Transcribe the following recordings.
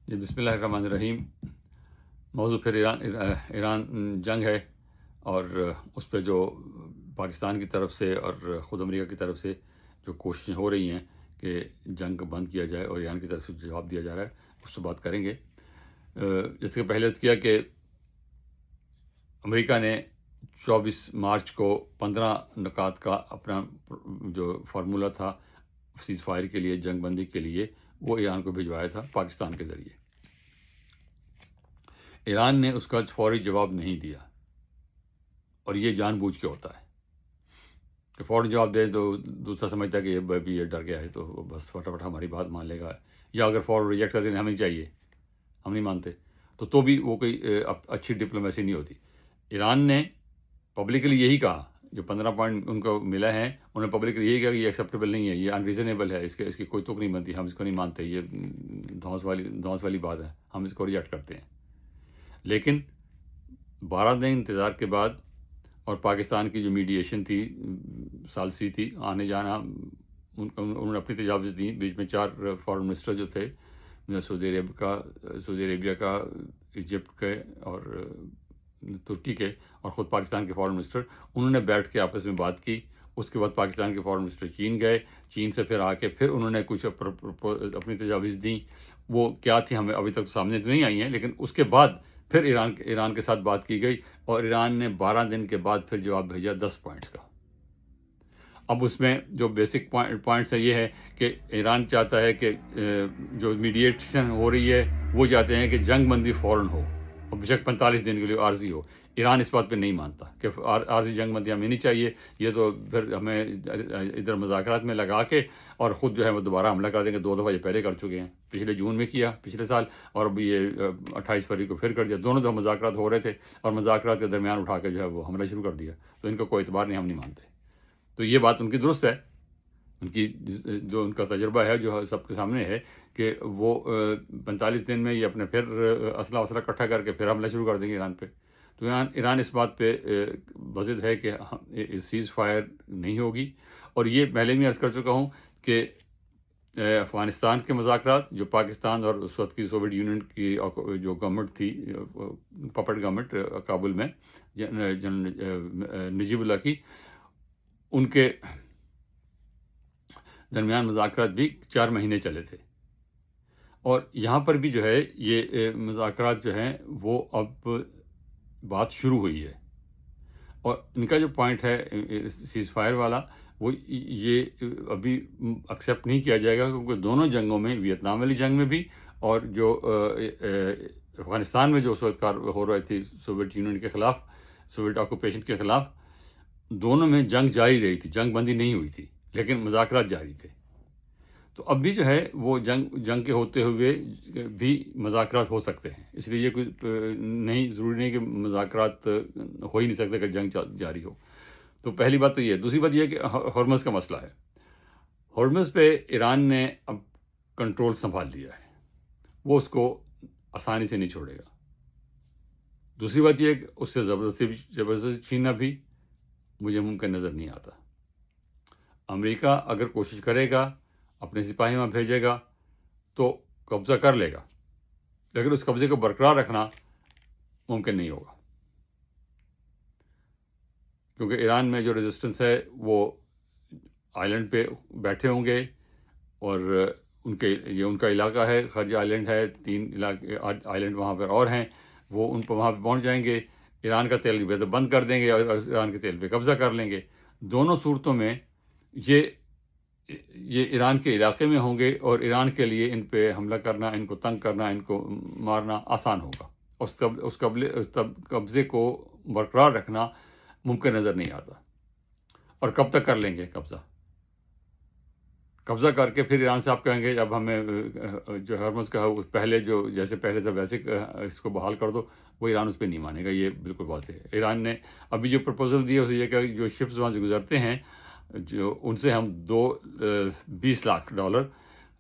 जी, बिस्मिल्लाहिर्रहमानिर्रहीम। मौजू फिर ईरान जंग है, और उस पे जो पाकिस्तान की तरफ से और ख़ुद अमेरिका की तरफ से जो कोशिशें हो रही हैं कि जंग को बंद किया जाए, और ईरान की तरफ से जवाब दिया जा रहा है, उससे बात करेंगे। जैसे कि पहले अर्ज़ किया कि अमेरिका ने 24 मार्च को 15 नुकात का अपना जो फार्मूला था सीज़ फायर के लिए, जंग बंदी के लिए, वो ईरान को भिजवाया था पाकिस्तान के ज़रिए। ईरान ने उसका फ़ौरी जवाब नहीं दिया, और ये जानबूझ के होता है कि फ़ौरन जवाब दे तो दूसरा समझता है कि ये डर गया है, तो वो बस फटाफट हमारी बात मान लेगा, या अगर फ़ौरन रिजेक्ट कर दें हमें नहीं चाहिए, हम नहीं मानते, तो भी वो कोई अच्छी डिप्लोमेसी नहीं होती। ईरान ने पब्लिकली यही कहा, जो 15 पॉइंट उनको मिला है, उन्होंने पब्लिकली यही कहा कि ये एक्सेप्टेबल नहीं है, ये अनरीज़नेबल है, इसकी कोई तुक नहीं बनती, हम इसको नहीं मानते, ये धौंस वाली बात है, हम इसको रिजेक्ट करते हैं। लेकिन 12 दिन इंतज़ार के बाद, और पाकिस्तान की जो मीडिएशन थी, सालसी थी, आने जाना, उन्होंने अपनी तजावीज़ दी। बीच में 4 फॉरेन मिनिस्टर जो थे, सऊदी अरेबिया का, इजिप्ट के, और तुर्की के, और ख़ुद पाकिस्तान के फॉरेन मिनिस्टर, उन्होंने बैठ के आपस में बात की। उसके बाद पाकिस्तान के फॉरेन मिनिस्टर चीन गए, चीन से फिर आके फिर उन्होंने कुछ अपनी तजावीज़ दी। वो क्या थी हमें अभी तक सामने तो नहीं आई हैं, लेकिन उसके बाद फिर ईरान के साथ बात की गई, और ईरान ने 12 दिन के बाद फिर जवाब भेजा 10 पॉइंट्स का। अब उसमें जो बेसिक पॉइंट्स है, ये है कि ईरान चाहता है कि जो मीडिएशन हो रही है, वो चाहते हैं कि जंग बंदी फ़ौरन हो, और बेशक 45 दिन के लिए आर्जी हो। ईरान इस बात पे नहीं मानता कि आर्जी जंग बंदी हमें नहीं चाहिए, ये तो फिर हमें इधर मुज़ाकरात में लगा के, और ख़ुद जो है वो दोबारा हमला कर देंगे। 2 दफ़ा ये पहले कर चुके हैं, पिछले जून में किया पिछले साल, और अब ये 28 फरवरी को फिर कर दिया। दोनों दफ़ा मुज़ाकरात हो रहे थे, और मुज़ाकरात के दरमियान उठा के जो है वो हमला शुरू कर दिया। तो इनका कोई एतबार नहीं, हम नहीं मानते। तो ये बात उनकी दुरुस्त है, उनकी जो उनका तजुर्बा है, जो सबके सामने है, कि वो 45 दिन में ये अपने फिर असला-वसला इकट्ठा करके फिर हमला शुरू कर देंगे ईरान पे। तो ईरान इस बात पे बज़िद है कि सीज़ फायर नहीं होगी। और ये पहले भी अर्ज़ कर चुका हूँ कि अफ़गानिस्तान के मुज़ाकरात, जो पाकिस्तान और उस वक़्त की सोवियत यूनियन की जो गवर्नमेंट थी, पपेट गवर्नमेंट काबुल में, जनरल नजीबुल्लाह की, उनके दरमियान मुज़ाकरात भी 4 महीने चले थे। और यहाँ पर भी जो है ये मुज़ाकरात जो हैं, वो अब बात शुरू हुई है। और इनका जो पॉइंट है सीज़ फायर वाला, वो ये अभी एक्सेप्ट नहीं किया जाएगा, क्योंकि दोनों जंगों में, वियतनाम वाली जंग में भी, और जो अफ़गानिस्तान में जो उस वक़्त हो रही थी सोवियत यूनियन के ख़िलाफ़, सोवियत ऑक्यूपेशन के ख़िलाफ़, दोनों में जंग जारी रही थी, जंग बंदी नहीं हुई थी, लेकिन मुज़ाकरात जारी थे। तो अब भी जो है वो जंग के होते हुए भी मुज़ाकरात हो सकते हैं। इसलिए ये कोई नहीं, ज़रूरी नहीं कि मुज़ाकरात हो ही नहीं सकते अगर जंग जारी हो। तो पहली बात तो ये है। दूसरी बात ये है कि हॉर्मज़ का मसला है। हॉर्मज़ पे ईरान ने अब कंट्रोल सँभाल लिया है, वो उसको आसानी से नहीं छोड़ेगा। दूसरी बात ये है कि उससे ज़बरदस्ती छीनना भी मुझे मुमकिन नज़र नहीं आता। अमेरिका अगर कोशिश करेगा, अपने सिपाही वहाँ भेजेगा, तो कब्ज़ा कर लेगा, लेकिन उस कब्ज़े को बरकरार रखना मुमकिन नहीं होगा, क्योंकि ईरान में जो रेजिस्टेंस है, वो आइलैंड पे बैठे होंगे, और ये उनका इलाका है, खर्ज आइलैंड है, 3 इलाके आइलैंड वहाँ पर और हैं, वो वहाँ पे पहुँच जाएंगे, ईरान का तेल तो बंद कर देंगे, और ईरान के तेल पे कब्ज़ा कर लेंगे। दोनों सूरतों में ये ईरान के इलाके में होंगे, और ईरान के लिए इन पे हमला करना, इनको तंग करना, इनको मारना आसान होगा। उस कब्ज़े को बरकरार रखना मुमकिन नज़र नहीं आता। और कब तक कर लेंगे कब्ज़ा करके फिर ईरान से आप कहेंगे अब हमें जो हॉर्मज़ का है, पहले जैसे पहले था वैसे इसको बहाल कर दो, वो ईरान उस पे नहीं मानेगा, ये बिल्कुल वाज़ेह है। ईरान ने अभी जो प्रपोज़ल दिया उसे ये कि जो शिप्स वहाँ से गुज़रते हैं, जो उनसे हम 20 लाख डॉलर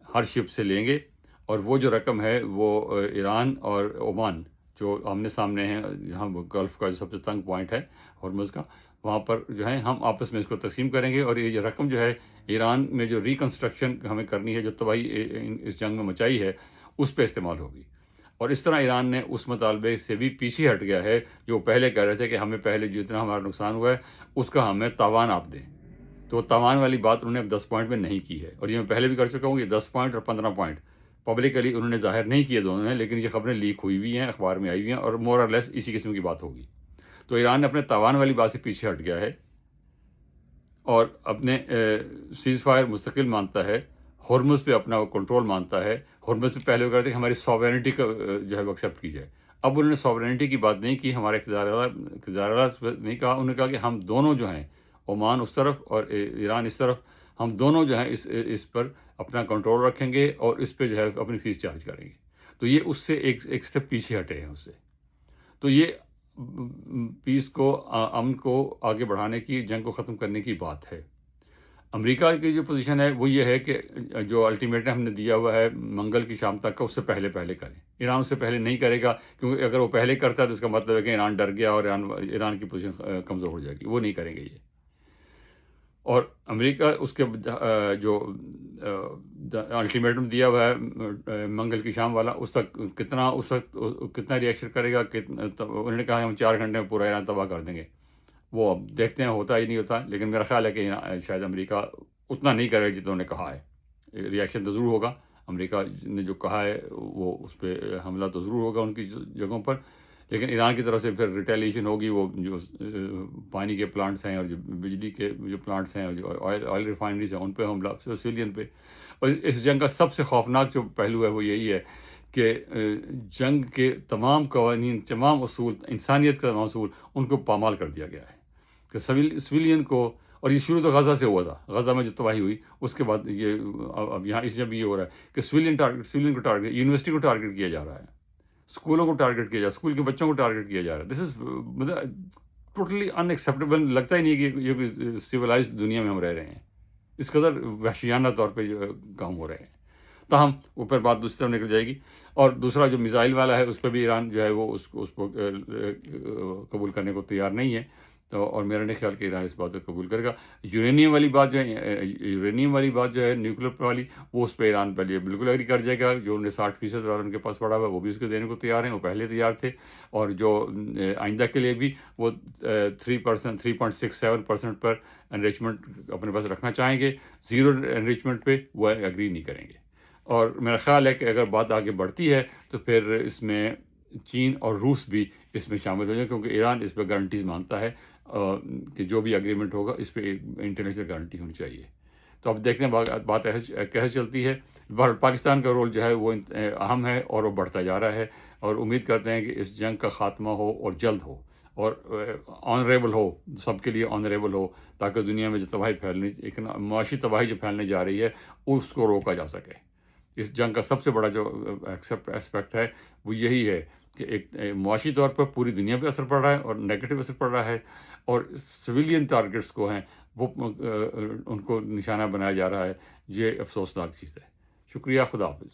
हर शिप से लेंगे, और वो जो रकम है वो ईरान और ओमान जो आमने-सामने हैं, जहाँ गल्फ़ का जो सबसे तंग पॉइंट है हॉर्मज़ का, वहाँ पर जो है हम आपस में इसको तक़सीम करेंगे, और ये जो रकम जो है ईरान में जो रिकंस्ट्रक्शन हमें करनी है, जो तबाही इस जंग में मचाई है, उस पे इस्तेमाल होगी। اور اس طرح ایران نے اس مطالبے سے بھی پیچھے ہٹ گیا ہے جو پہلے کہہ رہے تھے کہ ہمیں پہلے جتنا ہمارا نقصان ہوا ہے اس کا ہمیں تاوان آپ دیں. تو تاوان والی بات انہوں نے اب 10 پوائنٹ میں نہیں کی ہے، اور یہ میں پہلے بھی کر چکا ہوں. یہ 10 پوائنٹ اور 15 پوائنٹ پبلکلی انہوں نے ظاہر نہیں کیے دونوں نے، لیکن یہ خبریں لیک ہوئی ہوئی ہیں، اخبار میں آئی ہوئی ہیں، اور مور اور لیس اسی قسم کی بات ہوگی. تو ایران نے اپنے تاوان والی بات سے پیچھے ہٹ گیا ہے اور اپنے سیز فائر مستقل مانتا ہے، ہرمز پہ اپنا کنٹرول مانتا ہے. ہرمز پہ پہلے وہ کہتے کہ ہماری ساورینٹی کا جو ہے وہ ایکسیپٹ کی جائے. اب انہوں نے ساورینٹی کی بات نہیں کی، ہمارے اقتدارات نہیں کہا. انہوں نے کہا کہ ہم دونوں جو ہیں، عمان اس طرف اور ایران اس طرف، ہم دونوں جو ہیں اس پر اپنا کنٹرول رکھیں گے اور اس پہ جو ہے اپنی فیس چارج کریں گے. تو یہ اس سے ایک سٹیپ پیچھے ہٹے ہیں اس سے. تو یہ پیس کو، امن کو آگے بڑھانے کی، جنگ کو ختم کرنے کی بات ہے. امریکہ کی جو پوزیشن ہے وہ یہ ہے کہ جو الٹیمیٹم ہم نے دیا ہوا ہے منگل کی شام تک کا، اس سے پہلے کریں. ایران اس سے پہلے نہیں کرے گا، کیونکہ اگر وہ پہلے کرتا ہے تو اس کا مطلب ہے کہ ایران ڈر گیا اور ایران کی پوزیشن کمزور ہو جائے گی. وہ نہیں کریں گے یہ. اور امریکہ اس کے جو الٹیمیٹم دیا ہوا ہے منگل کی شام والا، اس تک اس وقت کتنا ریئیکشن کرے گا. انہوں نے کہا ہم 4 گھنٹے میں پورا ایران تباہ کر دیں گے. وہ اب دیکھتے ہیں ہوتا ہی نہیں ہوتا، لیکن میرا خیال ہے کہ شاید امریکہ اتنا نہیں کرے جتنا انہوں نے کہا ہے. ریئیکشن تو ضرور ہوگا. امریکہ نے جو کہا ہے وہ اس پہ حملہ تو ضرور ہوگا ان کی جگہوں پر، لیکن ایران کی طرف سے پھر ریٹیلیشن ہوگی. وہ جو پانی کے پلانٹس ہیں اور جو بجلی کے جو پلانٹس ہیں اور جو آئل ریفائنریز ہیں ان پہ حملہ، سویلین پہ. اور اس جنگ کا سب سے خوفناک جو پہلو ہے وہ یہی ہے کہ جنگ کے تمام قوانین، تمام اصول، انسانیت کا تمام اصول، ان کو پامال کر دیا گیا ہے. کہ سویلین کو، اور یہ شروع تو غزہ سے ہوا تھا. غزہ میں جو تباہی ہوئی اس کے بعد یہ اب یہاں اس جب یہ ہو رہا ہے کہ سویلین کو ٹارگیٹ، یونیورسٹی کو ٹارگیٹ کیا جا رہا ہے، اسکولوں کو ٹارگیٹ کیا جا رہا ہے، اسکول کے بچوں کو ٹارگیٹ کیا جا رہا ہے. دس از مطلب ٹوٹلی ان ایکسیپٹیبل. لگتا ہی نہیں کہ یہ کوئی سویلائزڈ دنیا میں ہم رہ رہے ہیں. اس قدر وحشیانہ طور پہ جو کام ہو رہے ہیں. تاہم اوپر بات دوسری طرف نکل جائے گی. اور دوسرا جو میزائل والا ہے اس پہ بھی ایران جو ہے وہ اس کو قبول کرنے کو تیار نہیں ہے. تو اور میرا نہیں خیال کہ ایران اس بات کو قبول کرے گا. یورینیم والی بات جو ہے نیوکلیر والی، وہ اس پہ ایران پہلے بالکل ایگری کر جائے گا. جو 60% اور ان کے پاس پڑا ہوا ہے وہ بھی اس کو دینے کو تیار ہیں، وہ پہلے تیار تھے. اور جو آئندہ کے لیے بھی وہ 3.67% پر انریچمنٹ اپنے پاس رکھنا چاہیں گے. 0 انریچمنٹ پہ وہ ایگری نہیں کریں گے. اور میرا خیال ہے کہ اگر بات آگے بڑھتی ہے تو پھر اس میں چین اور روس بھی اس میں شامل ہو جائیں، کیونکہ ایران اس پہ گارنٹیز مانگتا ہے کہ جو بھی اگریمنٹ ہوگا اس پہ انٹرنیشنل گارنٹی ہونی چاہیے. تو اب دیکھتے ہیں بات کیسے چلتی ہے. پاکستان کا رول جو ہے وہ اہم ہے اور وہ بڑھتا جا رہا ہے. اور امید کرتے ہیں کہ اس جنگ کا خاتمہ ہو اور جلد ہو اور آنریبل ہو، سب کے لیے آنریبل ہو، تاکہ دنیا میں جو تباہی ایک معاشی تباہی جو پھیلنے جا رہی ہے اس کو روکا جا سکے. اس جنگ کا سب سے بڑا جو اسپیکٹ ہے وہ یہی ہے کہ ایک معاشی طور پر پوری دنیا پہ اثر پڑ رہا ہے اور نیگیٹو اثر پڑ رہا ہے، اور سویلین ٹارگٹس کو ہیں وہ ان کو نشانہ بنایا جا رہا ہے. یہ افسوسناک چیز ہے. شکریہ. خدا حافظ.